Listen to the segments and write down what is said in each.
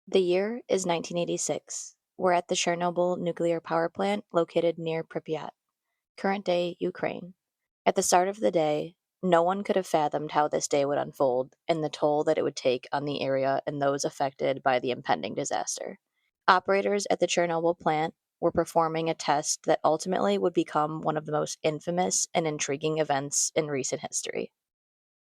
The year is 1986. We're at the Chernobyl nuclear power plant located near Pripyat, current-day Ukraine. At the start of the day, no one could have fathomed how this day would unfold and the toll that it would take on the area and those affected by the impending disaster. Operators at the Chernobyl plant were performing a test that ultimately would become one of the most infamous and intriguing events in recent history.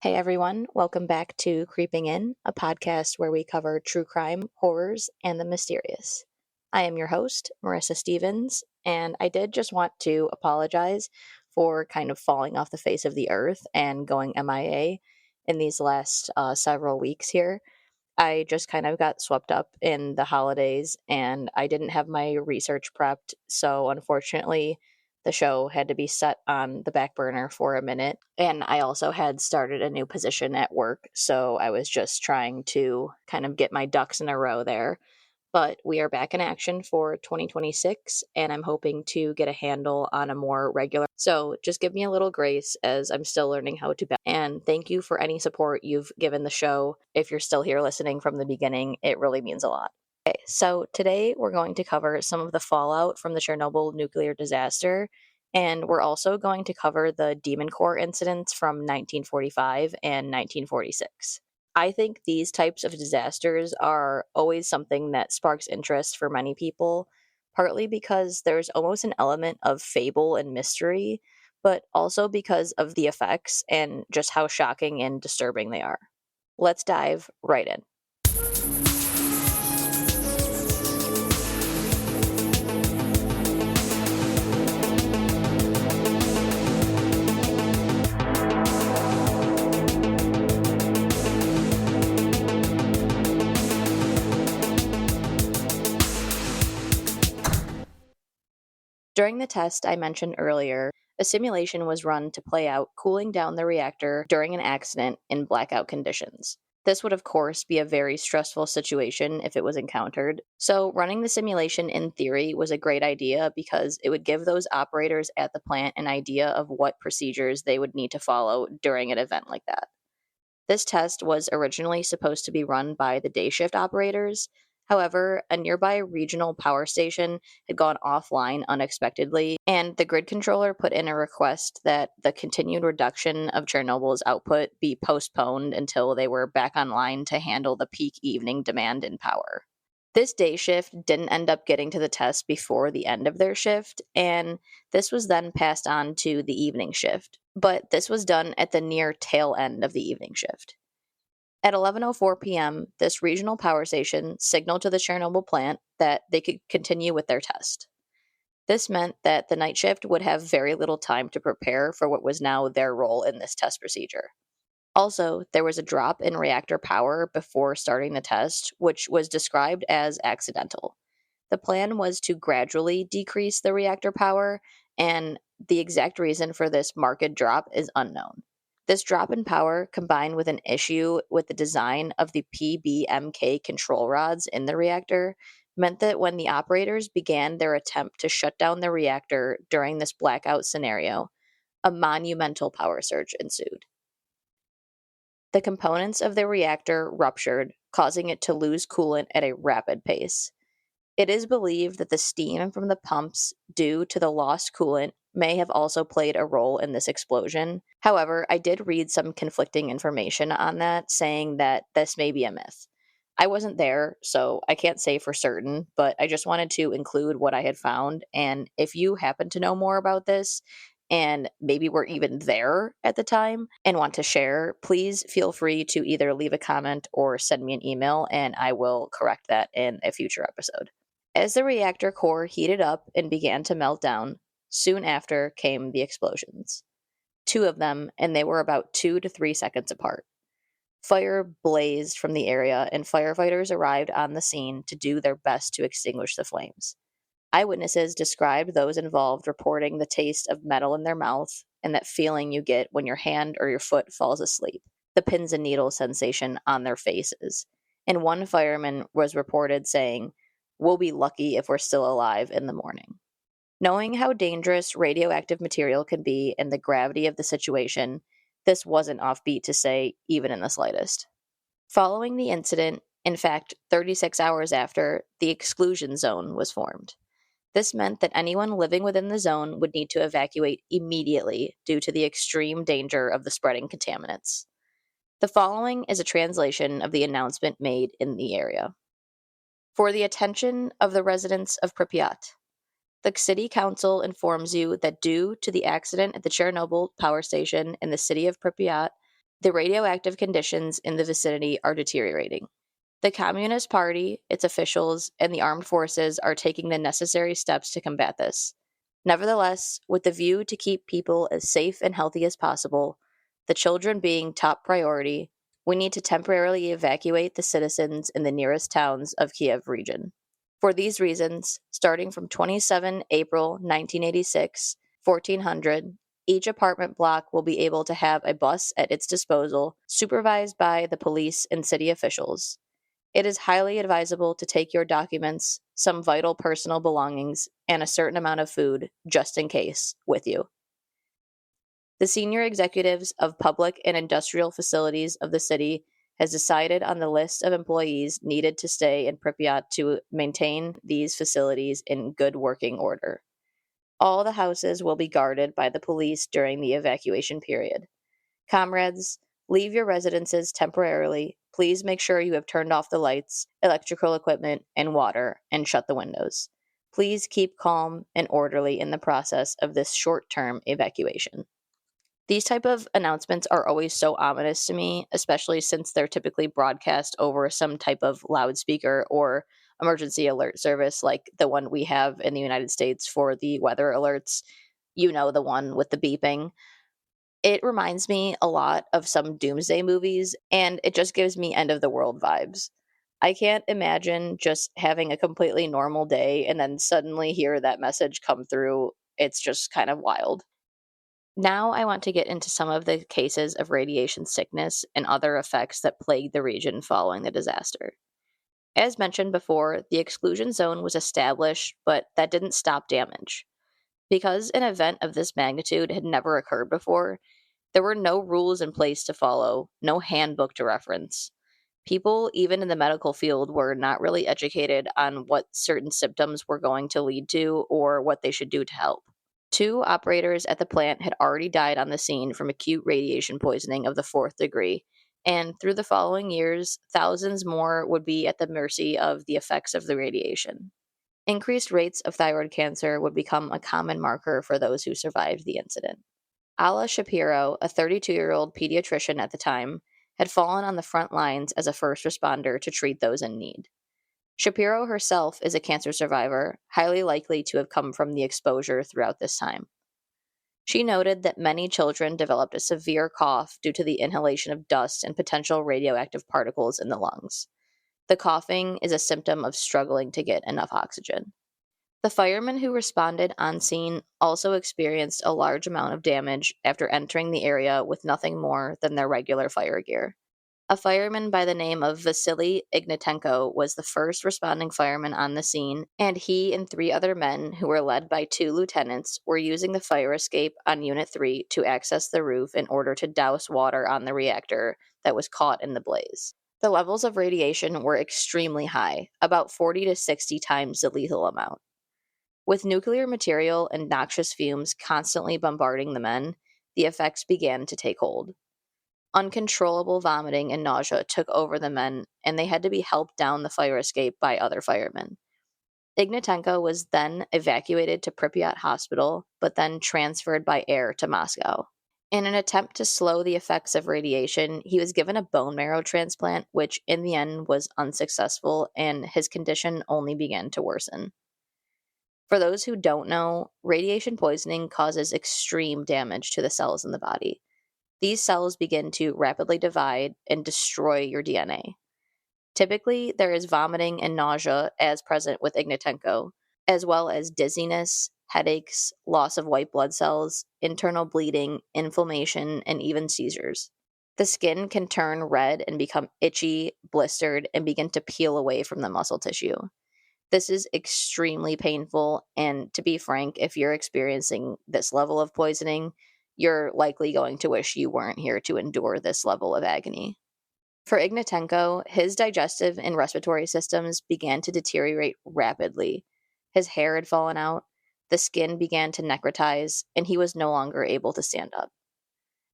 Hey everyone, welcome back to Creeping In, a podcast where we cover true crime, horrors, and the mysterious. I am your host, Marissa Stevens, and I did just want to apologize for kind of falling off the face of the earth and going MIA in these last several weeks here. I just kind of got swept up in the holidays and I didn't have my research prepped. So, unfortunately, the show had to be set on the back burner for a minute. And I also had started a new position at work. So, I was just trying to kind of get my ducks in a row there. But we are back in action for 2026, and I'm hoping to get a handle on a more regular. So just give me a little grace as I'm still learning how to balance. And thank you for any support you've given the show. If you're still here listening from the beginning, it really means a lot. Okay, so today we're going to cover some of the fallout from the Chernobyl nuclear disaster, and we're also going to cover the Demon Core incidents from 1945 and 1946. I think these types of disasters are always something that sparks interest for many people, partly because there's almost an element of fable and mystery, but also because of the effects and just how shocking and disturbing they are. Let's dive right in. During the test I mentioned earlier, a simulation was run to play out cooling down the reactor during an accident in blackout conditions. This would, of course, be a very stressful situation if it was encountered. So, running the simulation in theory was a great idea because it would give those operators at the plant an idea of what procedures they would need to follow during an event like that. This test was originally supposed to be run by the day shift operators. However, a nearby regional power station had gone offline unexpectedly, and the grid controller put in a request that the continued reduction of Chernobyl's output be postponed until they were back online to handle the peak evening demand in power. This day shift didn't end up getting to the test before the end of their shift, and this was then passed on to the evening shift. But this was done at the near tail end of the evening shift. At 11:04 p.m., this regional power station signaled to the Chernobyl plant that they could continue with their test. This meant that the night shift would have very little time to prepare for what was now their role in this test procedure. Also, there was a drop in reactor power before starting the test, which was described as accidental. The plan was to gradually decrease the reactor power, and the exact reason for this marked drop is unknown. This drop in power, combined with an issue with the design of the PBMK control rods in the reactor, meant that when the operators began their attempt to shut down the reactor during this blackout scenario, a monumental power surge ensued. The components of the reactor ruptured, causing it to lose coolant at a rapid pace. It is believed that the steam from the pumps, due to the lost coolant, may have also played a role in this explosion. However, I did read some conflicting information on that, saying that this may be a myth. I wasn't there, so I can't say for certain, but I just wanted to include what I had found. And if you happen to know more about this, and maybe were even there at the time and want to share, please feel free to either leave a comment or send me an email, and I will correct that in a future episode. As the reactor core heated up and began to melt down, soon after came the explosions. Two of them, and they were about 2 to 3 seconds apart. Fire blazed from the area, and firefighters arrived on the scene to do their best to extinguish the flames. Eyewitnesses described those involved reporting the taste of metal in their mouth and that feeling you get when your hand or your foot falls asleep, the pins and needles sensation on their faces. And one fireman was reported saying, "We'll be lucky if we're still alive in the morning." Knowing how dangerous radioactive material can be and the gravity of the situation, this wasn't offbeat to say, even in the slightest. Following the incident, In fact, 36 hours after, the exclusion zone was formed. This meant that anyone living within the zone would need to evacuate immediately due to the extreme danger of the spreading contaminants. The following is a translation of the announcement made in the area. For the attention of the residents of Pripyat, the City Council informs you that due to the accident at the Chernobyl power station in the city of Pripyat, the radioactive conditions in the vicinity are deteriorating. The Communist Party, its officials, and the armed forces are taking the necessary steps to combat this. Nevertheless, with the view to keep people as safe and healthy as possible, the children being top priority, we need to temporarily evacuate the citizens in the nearest towns of Kiev region. For these reasons, starting from 27 April 1986, 1400, each apartment block will be able to have a bus at its disposal, supervised by the police and city officials. It is highly advisable to take your documents, some vital personal belongings, and a certain amount of food, just in case, with you. The senior executives of public and industrial facilities of the city has decided on the list of employees needed to stay in Pripyat to maintain these facilities in good working order. All the houses will be guarded by the police during the evacuation period. Comrades, leave your residences temporarily. Please make sure you have turned off the lights, electrical equipment, and water, and shut the windows. Please keep calm and orderly in the process of this short-term evacuation. These type of announcements are always so ominous to me, especially since they're typically broadcast over some type of loudspeaker or emergency alert service like the one we have in the United States for the weather alerts. You know, the one with the beeping. It reminds me a lot of some doomsday movies, and it just gives me end of the world vibes. I can't imagine just having a completely normal day and then suddenly hear that message come through. It's just kind of wild. Now I want to get into some of the cases of radiation sickness and other effects that plagued the region following the disaster. As mentioned before, the exclusion zone was established, but that didn't stop damage. Because an event of this magnitude had never occurred before, there were no rules in place to follow, no handbook to reference. People, even in the medical field, were not really educated on what certain symptoms were going to lead to or what they should do to help. 2 operators at the plant had already died on the scene from acute radiation poisoning of the 4th degree, and through the following years, thousands more would be at the mercy of the effects of the radiation. Increased rates of thyroid cancer would become a common marker for those who survived the incident. Alla Shapiro, a 32-year-old pediatrician at the time, had fallen on the front lines as a first responder to treat those in need. Shapiro herself is a cancer survivor, highly likely to have come from the exposure throughout this time. She noted that many children developed a severe cough due to the inhalation of dust and potential radioactive particles in the lungs. The coughing is a symptom of struggling to get enough oxygen. The firemen who responded on scene also experienced a large amount of damage after entering the area with nothing more than their regular fire gear. A fireman by the name of Vasily Ignatenko was the first responding fireman on the scene, and he and 3 other men, who were led by 2 lieutenants, were using the fire escape on Unit 3 to access the roof in order to douse water on the reactor that was caught in the blaze. The levels of radiation were extremely high, about 40 to 60 times the lethal amount. With nuclear material and noxious fumes constantly bombarding the men, the effects began to take hold. Uncontrollable vomiting and nausea took over the men, and they had to be helped down the fire escape by other firemen. Ignatenko was then evacuated to Pripyat Hospital, but then transferred by air to Moscow. In an attempt to slow the effects of radiation, he was given a bone marrow transplant, which in the end was unsuccessful, and his condition only began to worsen. For those who don't know, radiation poisoning causes extreme damage to the cells in the body. These cells begin to rapidly divide and destroy your DNA. Typically, there is vomiting and nausea as present with Ignatenko, as well as dizziness, headaches, loss of white blood cells, internal bleeding, inflammation, and even seizures. The skin can turn red and become itchy, blistered, and begin to peel away from the muscle tissue. This is extremely painful, and to be frank, if you're experiencing this level of poisoning, you're likely going to wish you weren't here to endure this level of agony. For Ignatenko, his digestive and respiratory systems began to deteriorate rapidly. His hair had fallen out, the skin began to necrotize, and he was no longer able to stand up.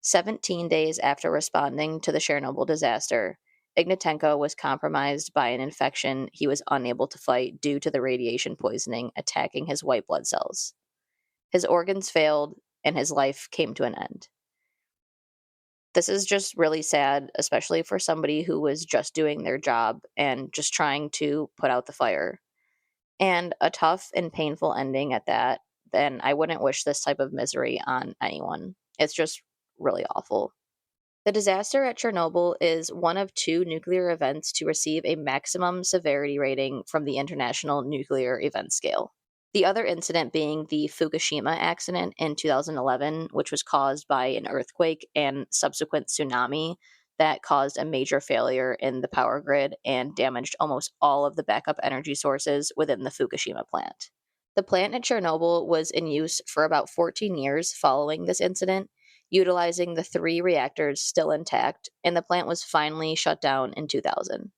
17 days after responding to the Chernobyl disaster, Ignatenko was compromised by an infection he was unable to fight due to the radiation poisoning attacking his white blood cells. His organs failed, and his life came to an end. This is just really sad, especially for somebody who was just doing their job and just trying to put out the fire. And a tough and painful ending at that, then I wouldn't wish this type of misery on anyone. It's just really awful. The disaster at Chernobyl is one of 2 nuclear events to receive a maximum severity rating from the International Nuclear Event Scale. The other incident being the Fukushima accident in 2011, which was caused by an earthquake and subsequent tsunami that caused a major failure in the power grid and damaged almost all of the backup energy sources within the Fukushima plant. The plant at Chernobyl was in use for about 14 years following this incident, utilizing the 3 reactors still intact, and the plant was finally shut down in 2000.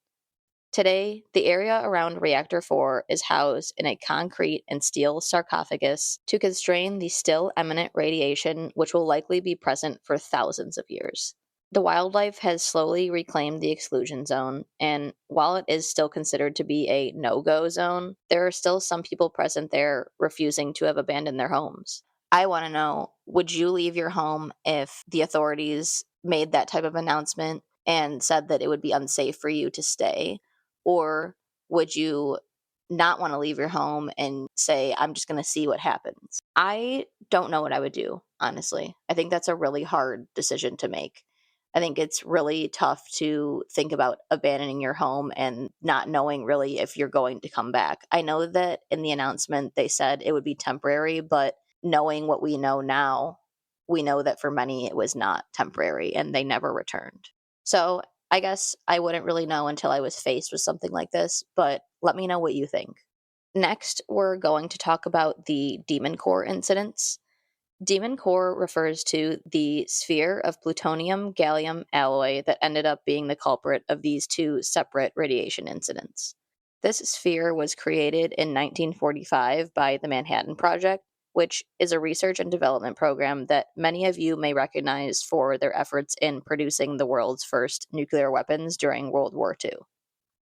Today, the area around Reactor 4 is housed in a concrete and steel sarcophagus to constrain the still eminent radiation which will likely be present for thousands of years. The wildlife has slowly reclaimed the exclusion zone, and while it is still considered to be a no-go zone, there are still some people present there refusing to have abandoned their homes. I want to know, would you leave your home if the authorities made that type of announcement and said that it would be unsafe for you to stay? Or would you not want to leave your home and say, I'm just going to see what happens? I don't know what I would do, honestly. I think that's a really hard decision to make. I think it's really tough to think about abandoning your home and not knowing really if you're going to come back. I know that in the announcement they said it would be temporary, but knowing what we know now, we know that for many it was not temporary and they never returned. So I guess I wouldn't really know until I was faced with something like this, but let me know what you think. Next, we're going to talk about the Demon Core incidents. Demon Core refers to the sphere of plutonium gallium alloy that ended up being the culprit of these 2 separate radiation incidents. This sphere was created in 1945 by the Manhattan Project, which is a research and development program that many of you may recognize for their efforts in producing the world's first nuclear weapons during World War II.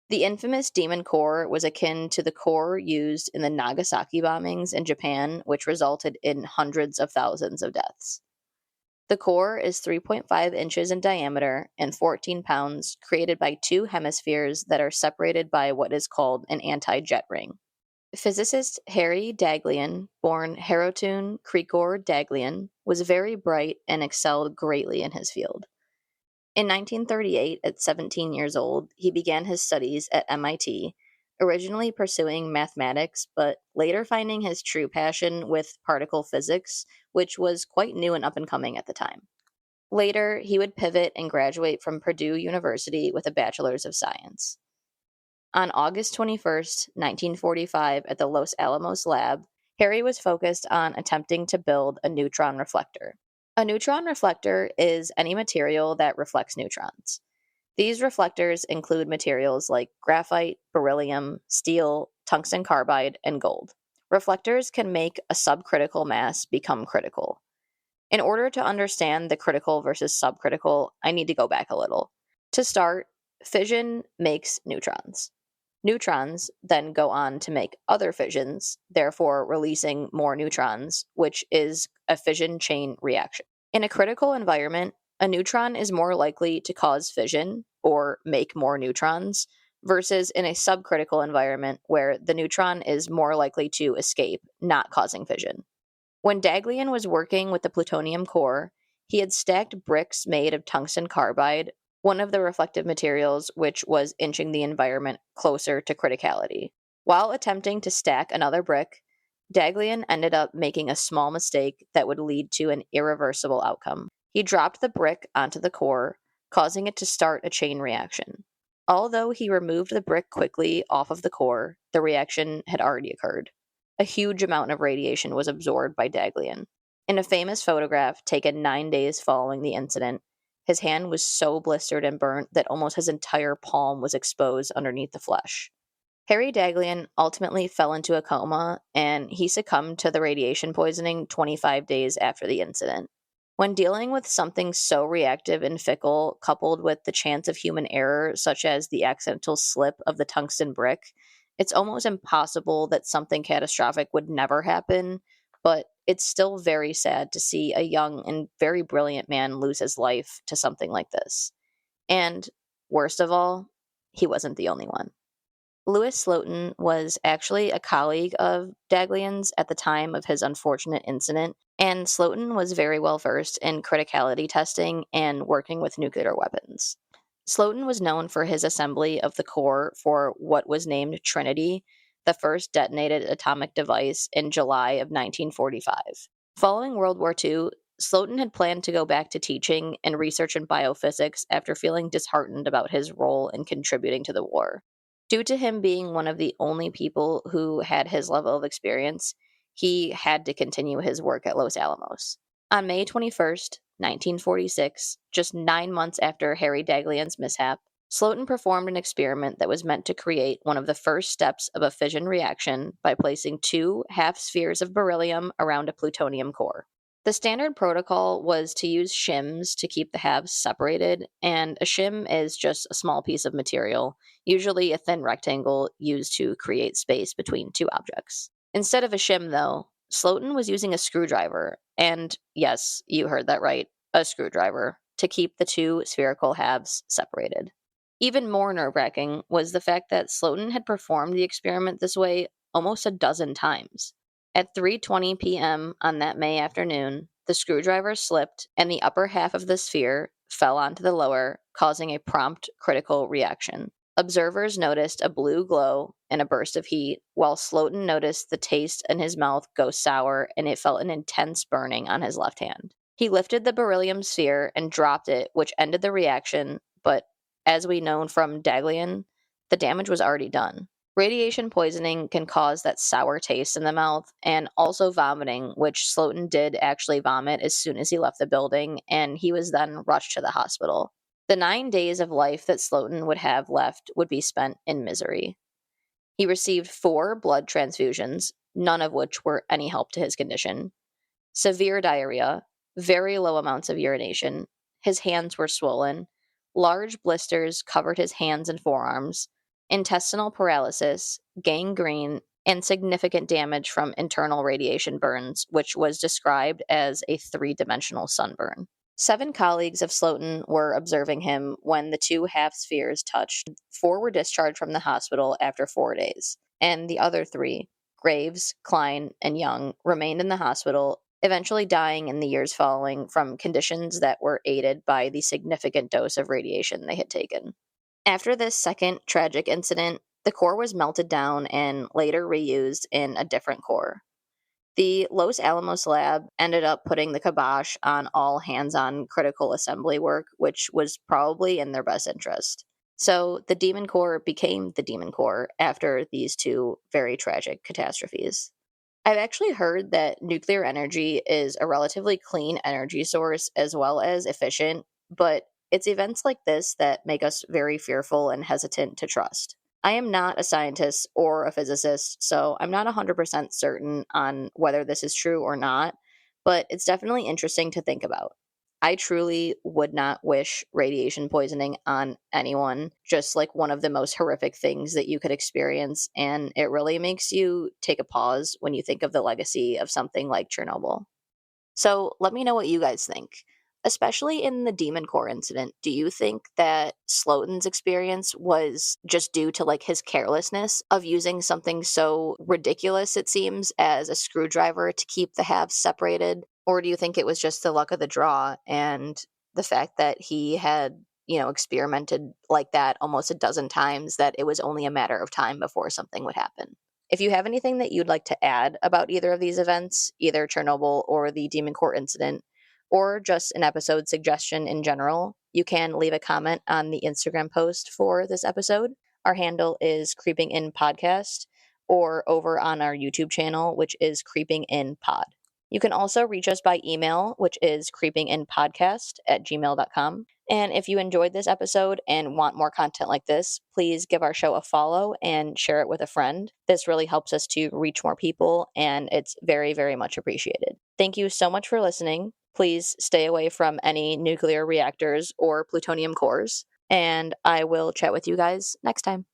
The infamous Demon Core was akin to the core used in the Nagasaki bombings in Japan, which resulted in hundreds of thousands of deaths. The core is 3.5 inches in diameter and 14 pounds, created by 2 hemispheres that are separated by what is called an anti-jet ring. Physicist Harry Daghlian, born Harrowtoon Krikor Daghlian, was very bright and excelled greatly in his field. In 1938, at 17 years old, he began his studies at MIT, originally pursuing mathematics, but later finding his true passion with particle physics, which was quite new and up-and-coming at the time. Later, he would pivot and graduate from Purdue University with a Bachelor's of Science. On August 21st, 1945, at the Los Alamos lab, Harry was focused on attempting to build a neutron reflector. A neutron reflector is any material that reflects neutrons. These reflectors include materials like graphite, beryllium, steel, tungsten carbide, and gold. Reflectors can make a subcritical mass become critical. In order to understand the critical versus subcritical, I need to go back a little. To start, fission makes neutrons. Neutrons then go on to make other fissions, therefore releasing more neutrons, which is a fission chain reaction. In a critical environment, a neutron is more likely to cause fission, or make more neutrons, versus in a subcritical environment where the neutron is more likely to escape, not causing fission. When Daghlian was working with the plutonium core, he had stacked bricks made of tungsten carbide, one of the reflective materials which was inching the environment closer to criticality. While attempting to stack another brick, Daghlian ended up making a small mistake that would lead to an irreversible outcome. He dropped the brick onto the core, causing it to start a chain reaction. Although he removed the brick quickly off of the core, the reaction had already occurred. A huge amount of radiation was absorbed by Daghlian. In a famous photograph taken 9 days following the incident, His hand was so blistered and burnt that almost his entire palm was exposed underneath the flesh. Harry Daghlian ultimately fell into a coma, and he succumbed to the radiation poisoning 25 days after the incident. When dealing with something so reactive and fickle, coupled with the chance of human error, such as the accidental slip of the tungsten brick, it's almost impossible that something catastrophic would never happen, but it's still very sad to see a young and very brilliant man lose his life to something like this. And worst of all, he wasn't the only one. Louis Slotin was actually a colleague of Daghlian's at the time of his unfortunate incident, and Slotin was very well versed in criticality testing and working with nuclear weapons. Slotin was known for his assembly of the core for what was named Trinity, the first detonated atomic device, in July of 1945. Following World War II, Slotin had planned to go back to teaching and research in biophysics after feeling disheartened about his role in contributing to the war. Due to him being one of the only people who had his level of experience, he had to continue his work at Los Alamos. On May 21st, 1946, just 9 months after Harry Daghlian's mishap, Slotin performed an experiment that was meant to create one of the first steps of a fission reaction by placing two half spheres of beryllium around a plutonium core. The standard protocol was to use shims to keep the halves separated, and a shim is just a small piece of material, usually a thin rectangle used to create space between two objects. Instead of a shim, though, Slotin was using a screwdriver, and yes, you heard that right, a screwdriver, to keep the two spherical halves separated. Even more nerve-wracking was the fact that Slotin had performed the experiment this way almost a dozen times. At 3:20 p.m. on that May afternoon, the screwdriver slipped and the upper half of the sphere fell onto the lower, causing a prompt critical reaction. Observers noticed a blue glow and a burst of heat, while Slotin noticed the taste in his mouth go sour and it felt an intense burning on his left hand. He lifted the beryllium sphere and dropped it, which ended the reaction, but as we know from Daghlian, the damage was already done. Radiation poisoning can cause that sour taste in the mouth and also vomiting, which Slotin did actually vomit as soon as he left the building, and he was then rushed to the hospital. The 9 days of life that Slotin would have left would be spent in misery. He received 4 blood transfusions, none of which were any help to his condition, severe diarrhea, very low amounts of urination, his hands were swollen, large blisters covered his hands and forearms, intestinal paralysis, gangrene, and significant damage from internal radiation burns, which was described as a 3-dimensional sunburn. 7 colleagues of Slotin were observing him when the 2 half spheres touched. 4 were discharged from the hospital after 4 days, and the other 3, Graves, Klein, and Young, remained in the hospital, eventually dying in the years following from conditions that were aided by the significant dose of radiation they had taken. After this second tragic incident, the core was melted down and later reused in a different core. The Los Alamos lab ended up putting the kibosh on all hands-on critical assembly work, which was probably in their best interest. So the Demon Core became the Demon Core after these 2 very tragic catastrophes. I've actually heard that nuclear energy is a relatively clean energy source as well as efficient, but it's events like this that make us very fearful and hesitant to trust. I am not a scientist or a physicist, so I'm not 100% certain on whether this is true or not, but it's definitely interesting to think about. I truly would not wish radiation poisoning on anyone, just like one of the most horrific things that you could experience, and it really makes you take a pause when you think of the legacy of something like Chernobyl. So let me know what you guys think. Especially in the Demon Core incident, do you think that Slotin's experience was just due to like his carelessness of using something so ridiculous, it seems, as a screwdriver to keep the halves separated? Or do you think it was just the luck of the draw and the fact that he had, experimented like that almost a dozen times that it was only a matter of time before something would happen? If you have anything that you'd like to add about either of these events, either Chernobyl or the Demon Core incident, or just an episode suggestion in general, you can leave a comment on the Instagram post for this episode. Our handle is Creeping In Podcast, or over on our YouTube channel, which is Creeping In Pod. You can also reach us by email, which is creepinginpodcast@gmail.com. And if you enjoyed this episode and want more content like this, please give our show a follow and share it with a friend. This really helps us to reach more people, and it's very, very much appreciated. Thank you so much for listening. Please stay away from any nuclear reactors or plutonium cores, and I will chat with you guys next time.